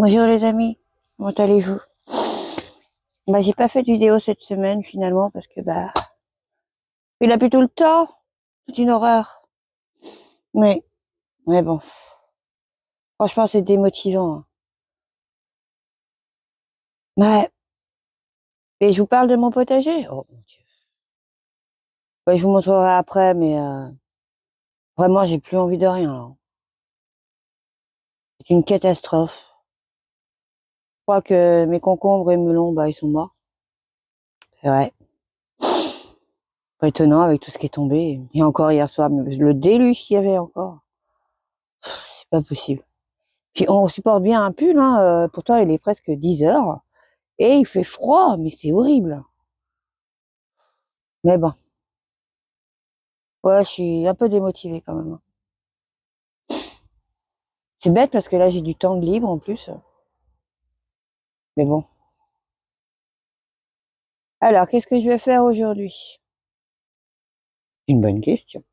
Bonjour les amis, comment allez-vous? J'ai pas fait de vidéo cette semaine finalement parce que il a plus tout le temps, c'est une horreur. Mais mais bon, franchement c'est démotivant, hein. Ouais, et je vous parle de mon potager. Oh mon Dieu. Ouais, je vous montrerai après, mais vraiment j'ai plus envie de rien là. C'est une catastrophe. Je crois que mes concombres et melons, ils sont morts. C'est vrai. Pas étonnant avec tout ce qui est tombé. Et encore hier soir, mais le déluge qu'il y avait encore, c'est pas possible. Puis on supporte bien un pull, hein, pourtant il est presque 10 heures et il fait froid, mais c'est horrible. Mais bon, ouais, je suis un peu démotivée quand même, hein. C'est bête parce que là j'ai du temps de libre en plus. Mais bon. Alors, qu'est-ce que je vais faire aujourd'hui? Une bonne question.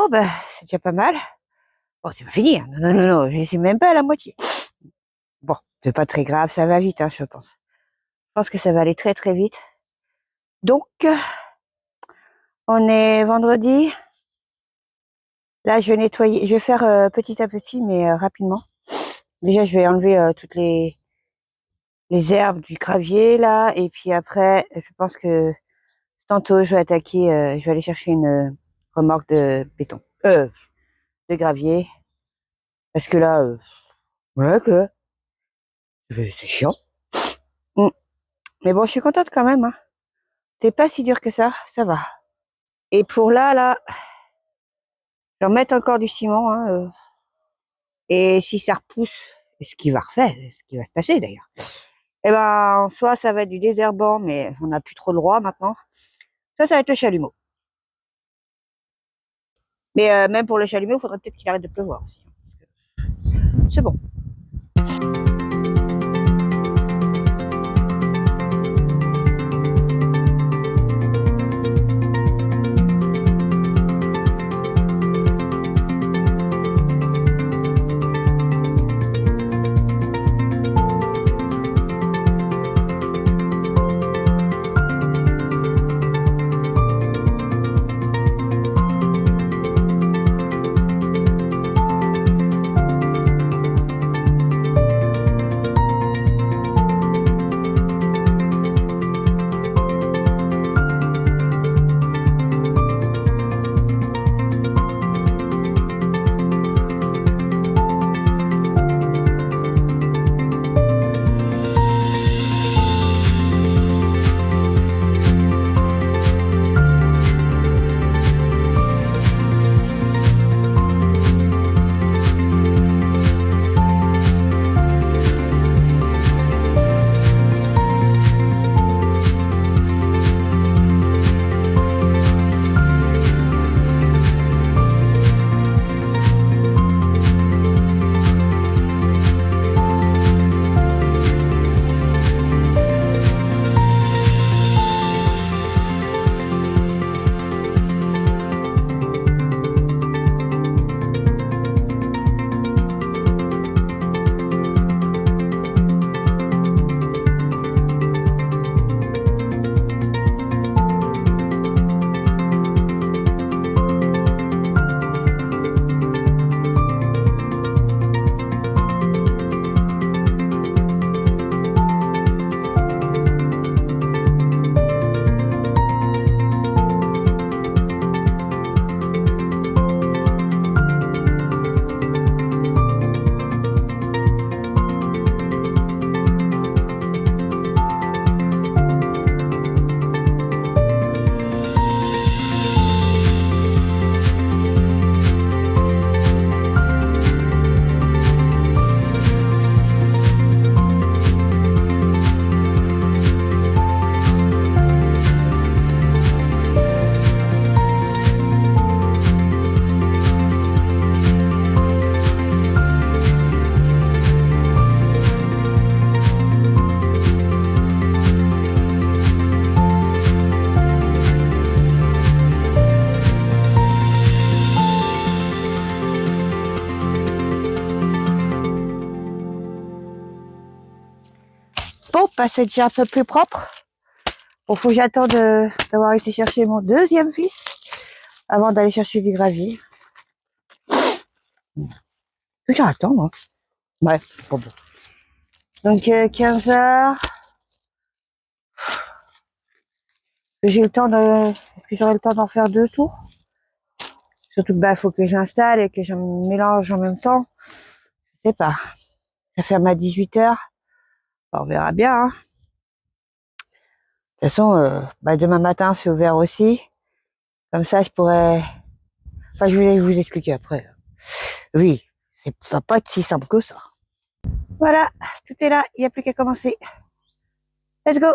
Bon, bah, c'est déjà pas mal. Bon, c'est pas fini, hein. Non, non, non, non, je suis même pas à la moitié. Bon, c'est pas très grave, ça va vite, hein, je pense. Je pense que ça va aller très très vite. Donc, on est vendredi. Là, je vais nettoyer, je vais faire petit à petit, mais rapidement. Déjà, je vais enlever toutes les herbes du gravier, là, et puis après, je pense que tantôt, je vais attaquer, je vais aller chercher une remorque de béton, de gravier, parce que là, voilà que c'est chiant. Mais bon, je suis contente quand même, hein. C'est pas si dur que ça va. Et pour là, je vais remettre encore du ciment, hein, et si ça repousse, ce qui va refaire, ce qui va se passer d'ailleurs, eh ben, soit ça va être du désherbant, mais on n'a plus trop le droit maintenant. Ça va être le chalumeau. Mais même pour le chalumeau, il faudrait peut-être qu'il arrête de pleuvoir aussi. C'est bon. Bon, bah, c'est déjà un peu plus propre. Bon, faut que j'attende d'avoir été chercher mon deuxième fils avant d'aller chercher du gravier. Faut que j'attends, moi. Ouais, bon. Donc, 15 heures. J'ai le temps que j'aurai le temps d'en faire 2 tours. Surtout que, bah, faut que j'installe et que je mélange en même temps. Je sais pas. Ça ferme à 18 heures. On verra bien, hein. De toute façon, bah, demain matin, c'est ouvert aussi. Comme ça, je pourrais... Enfin, je vais vous expliquer après. Oui, ça va pas être si simple que ça. Voilà, tout est là, il n'y a plus qu'à commencer. Let's go!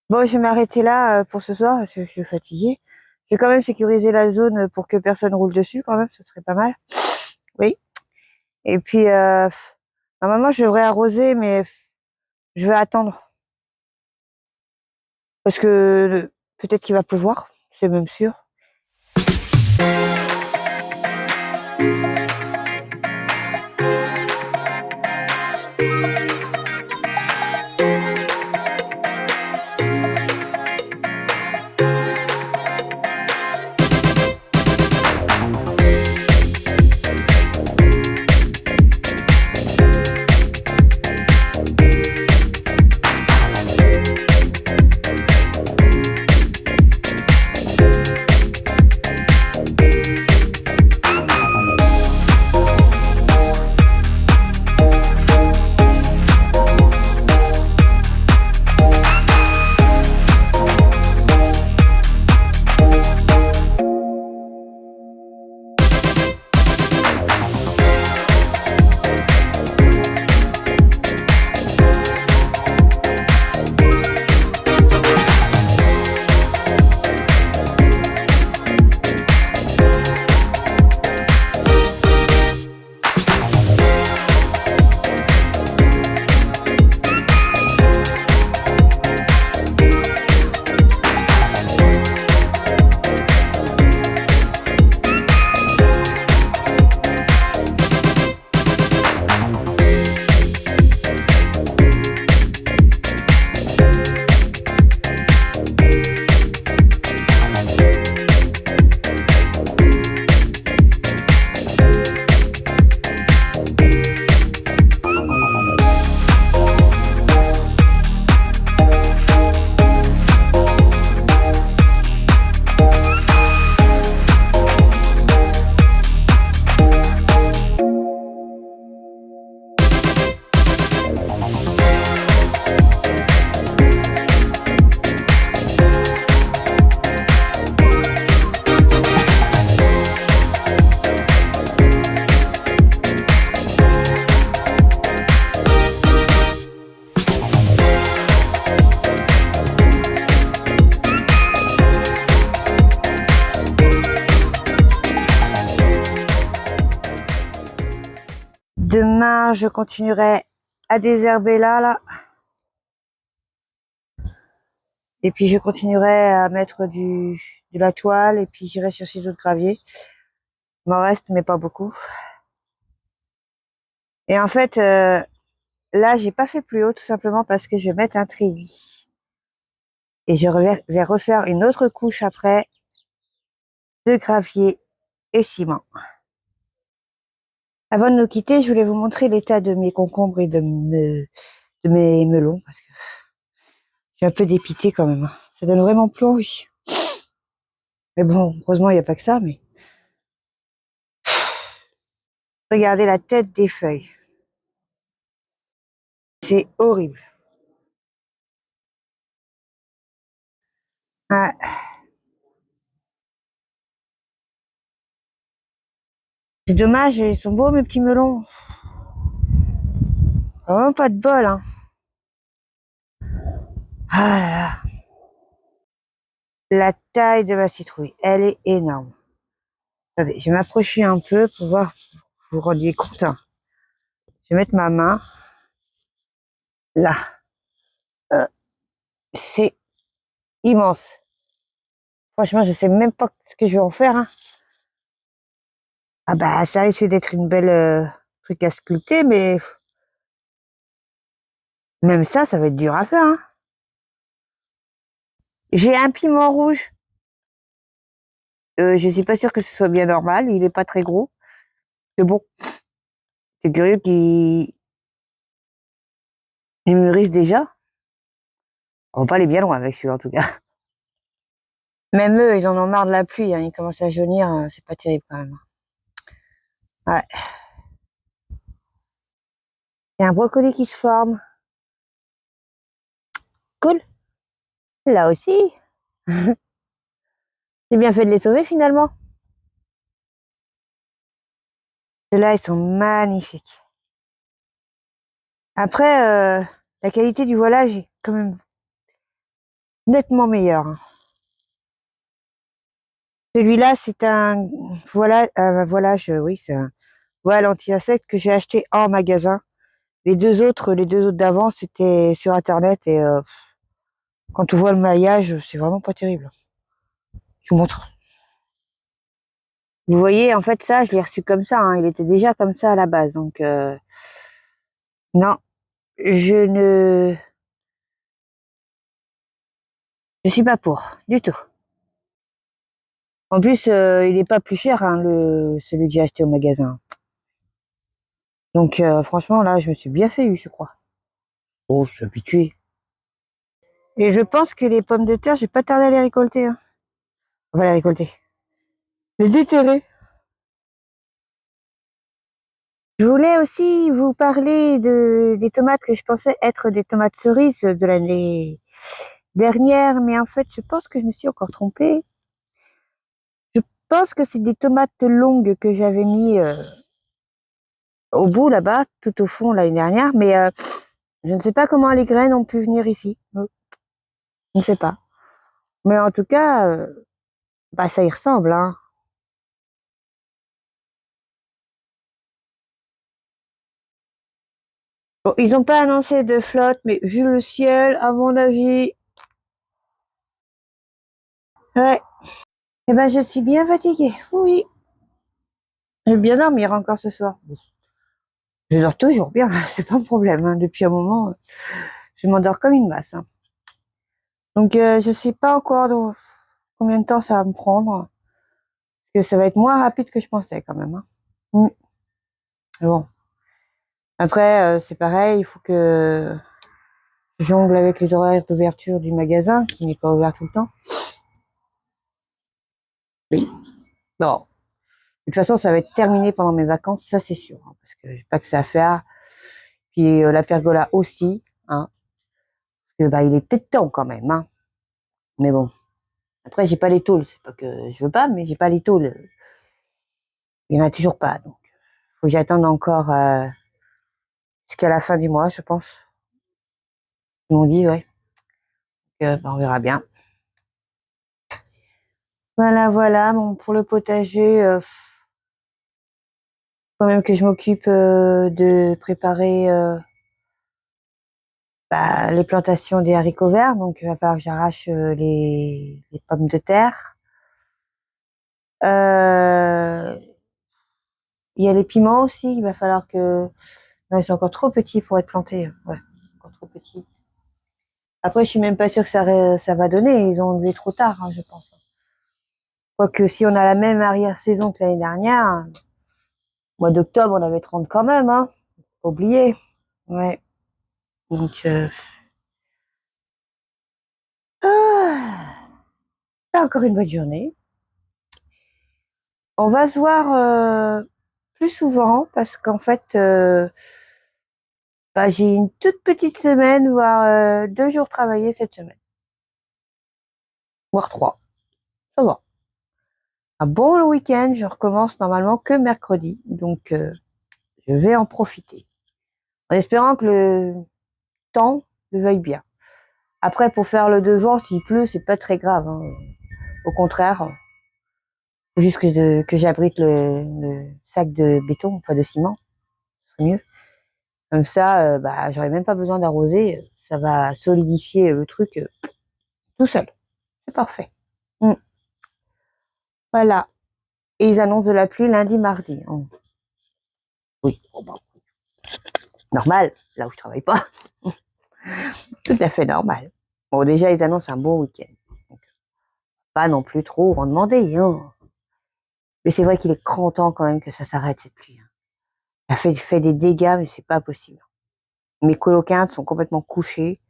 Bon, je vais m'arrêter là pour ce soir parce que je suis fatiguée. Je vais quand même sécuriser la zone pour que personne roule dessus quand même, ce serait pas mal. Oui. Et puis, normalement, je devrais arroser, mais je vais attendre. Parce que peut-être qu'il va pleuvoir, c'est même sûr. Demain, je continuerai à désherber là. Et puis, je continuerai à mettre de la toile et puis j'irai chercher d'autres graviers. Il m'en reste, mais pas beaucoup. Et en fait, là, j'ai pas fait plus haut tout simplement parce que je vais mettre un treillis. Et je vais refaire une autre couche après de gravier et ciment. Avant de nous quitter, je voulais vous montrer l'état de mes concombres et de mes melons parce que je suis un peu dépitée quand même. Ça donne vraiment plus envie. Mais bon, heureusement, il n'y a pas que ça, mais regardez la tête des feuilles. C'est horrible. Ah, c'est dommage, ils sont beaux mes petits melons. Oh, pas de bol, hein. Ah là là. La taille de ma citrouille, elle est énorme. Attendez, je vais m'approcher un peu pour voir, vous vous rendiez compte, hein. Je vais mettre ma main là. C'est immense. Franchement, je sais même pas ce que je vais en faire, hein. Ah bah, ça risque d'être une belle truc à sculpter, mais même ça va être dur à faire, hein. J'ai un piment rouge. Je suis pas sûre que ce soit bien normal. Il est pas très gros. Mais bon, c'est curieux qu'il mûrisse déjà. On va pas aller bien loin avec celui-là, en tout cas. Même eux, ils en ont marre de la pluie, hein. Ils commencent à jaunir. C'est pas terrible quand même. Ouais. Il y a un brocoli qui se forme. Cool. Là aussi. J'ai bien fait de les sauver finalement. Ceux-là, ils sont magnifiques. Après, la qualité du voilage est quand même nettement meilleur, hein. Celui-là, c'est un oui, c'est un voile anti-insecte que j'ai acheté en magasin. Les deux autres d'avant, c'était sur Internet et quand tu vois le maillage, c'est vraiment pas terrible. Je vous montre. Vous voyez, en fait, ça, je l'ai reçu comme ça, hein. Il était déjà comme ça à la base. Donc, non, je ne je suis pas pour, du tout. En plus, il est pas plus cher, hein, celui que j'ai acheté au magasin. Donc, franchement, là, je me suis bien fait eu, je crois. Oh, je suis habitué. Et je pense que les pommes de terre, j'ai pas tardé à les récolter, hein. Enfin, les récolter. Les déterrer. Je voulais aussi vous parler des tomates que je pensais être des tomates cerises de l'année dernière, mais en fait, je pense que je me suis encore trompée. Je pense que c'est des tomates longues que j'avais mis au bout là-bas, tout au fond l'année dernière, mais je ne sais pas comment les graines ont pu venir ici. Je ne sais pas. Mais en tout cas, bah, ça y ressemble, hein. Bon, ils n'ont pas annoncé de flotte, mais vu le ciel, à mon avis, ouais. Eh ben, je suis bien fatiguée. Oui. Je vais bien dormir encore ce soir. Je dors toujours bien, c'est pas un problème, hein. Depuis un moment, je m'endors comme une masse, hein. Donc, je sais pas encore combien de temps ça va me prendre, parce que ça va être moins rapide que je pensais quand même, hein. Mm. Bon. Après, c'est pareil, il faut que je jongle avec les horaires d'ouverture du magasin, qui n'est pas ouvert tout le temps. Oui. Bon. De toute façon, ça va être terminé pendant mes vacances, ça c'est sûr, hein, parce que j'ai pas que ça à faire. Puis la pergola aussi, hein, parce que bah il est peut-être temps quand même, hein. Mais bon. Après, j'ai pas les tôles, c'est pas que je veux pas, mais j'ai pas les tôles. Il y en a toujours pas, donc faut que j'attende encore jusqu'à la fin du mois, je pense. Ils m'ont dit, ouais. Bah, on verra bien. Voilà, voilà. Bon, pour le potager, quand même que je m'occupe de préparer bah, les plantations des haricots verts. Donc, il va falloir que j'arrache les pommes de terre. Euh, il y a les piments aussi. Il va falloir que... Non, ils sont encore trop petits pour être plantés. Ouais, encore trop petits. Après, je suis même pas sûre que ça va donner. Ils ont levé trop tard, hein, je pense. Quoique, si on a la même arrière-saison que l'année dernière, au mois d'octobre, on avait 30 quand même, hein. Faut pas oublier. Ouais. Donc, ah, encore une bonne journée. On va se voir plus souvent parce qu'en fait, bah, j'ai une toute petite semaine, voire 2 jours travaillés cette semaine, voire 3. Ça va. Un bon le week-end, je recommence normalement que mercredi, donc je vais en profiter. En espérant que le temps le veuille bien. Après, pour faire le devant, s'il pleut, c'est pas très grave, hein. Au contraire, faut juste que j'abrite le sac de béton, enfin de ciment, c'est mieux. Comme ça, bah, j'aurais même pas besoin d'arroser, ça va solidifier le truc tout seul. C'est parfait. Mm. Voilà. Et ils annoncent de la pluie lundi, mardi. Oh. Oui, bon, bah, normal, là où je travaille pas. Tout à fait normal. Bon, déjà, ils annoncent un bon week-end. Donc, pas non plus trop en demander, hein. Mais c'est vrai qu'il est grand temps quand même que ça s'arrête cette pluie, hein. Ça fait des dégâts, mais c'est pas possible. Mes coloquintes sont complètement couchés.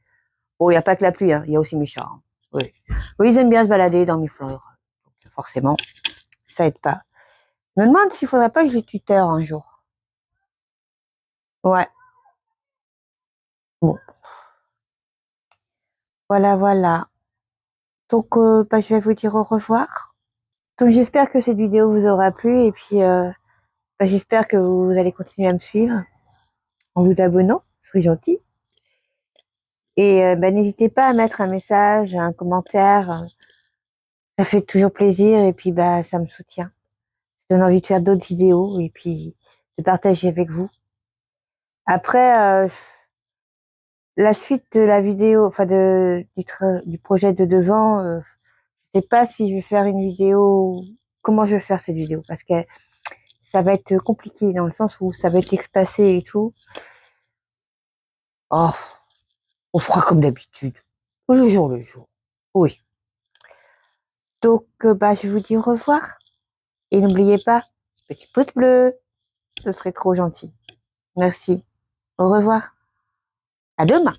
Bon, il n'y a pas que la pluie, hein, il y a aussi mes chats, hein. Oui. Oui, ils aiment bien se balader dans mes fleurs. Donc, forcément, ça aide pas. Je me demande s'il faudrait pas que je les tuteur un jour. Ouais. Bon, voilà, voilà. Donc, bah, je vais vous dire au revoir. Donc, j'espère que cette vidéo vous aura plu et puis bah, j'espère que vous allez continuer à me suivre en vous abonnant. Ce serait gentil. Et n'hésitez pas à mettre un message, un commentaire. Ça fait toujours plaisir et puis ça me soutient. Ça donne envie de faire d'autres vidéos et puis de partager avec vous. Après, la suite de la vidéo, enfin du projet de devant, je sais pas si je vais faire une vidéo, comment je vais faire cette vidéo, parce que ça va être compliqué dans le sens où ça va être espacé et tout. Oh, on fera comme d'habitude, le jour le jour. Oui. Donc, je vous dis au revoir et n'oubliez pas, petit pouce bleu, ce serait trop gentil. Merci. Au revoir. À demain.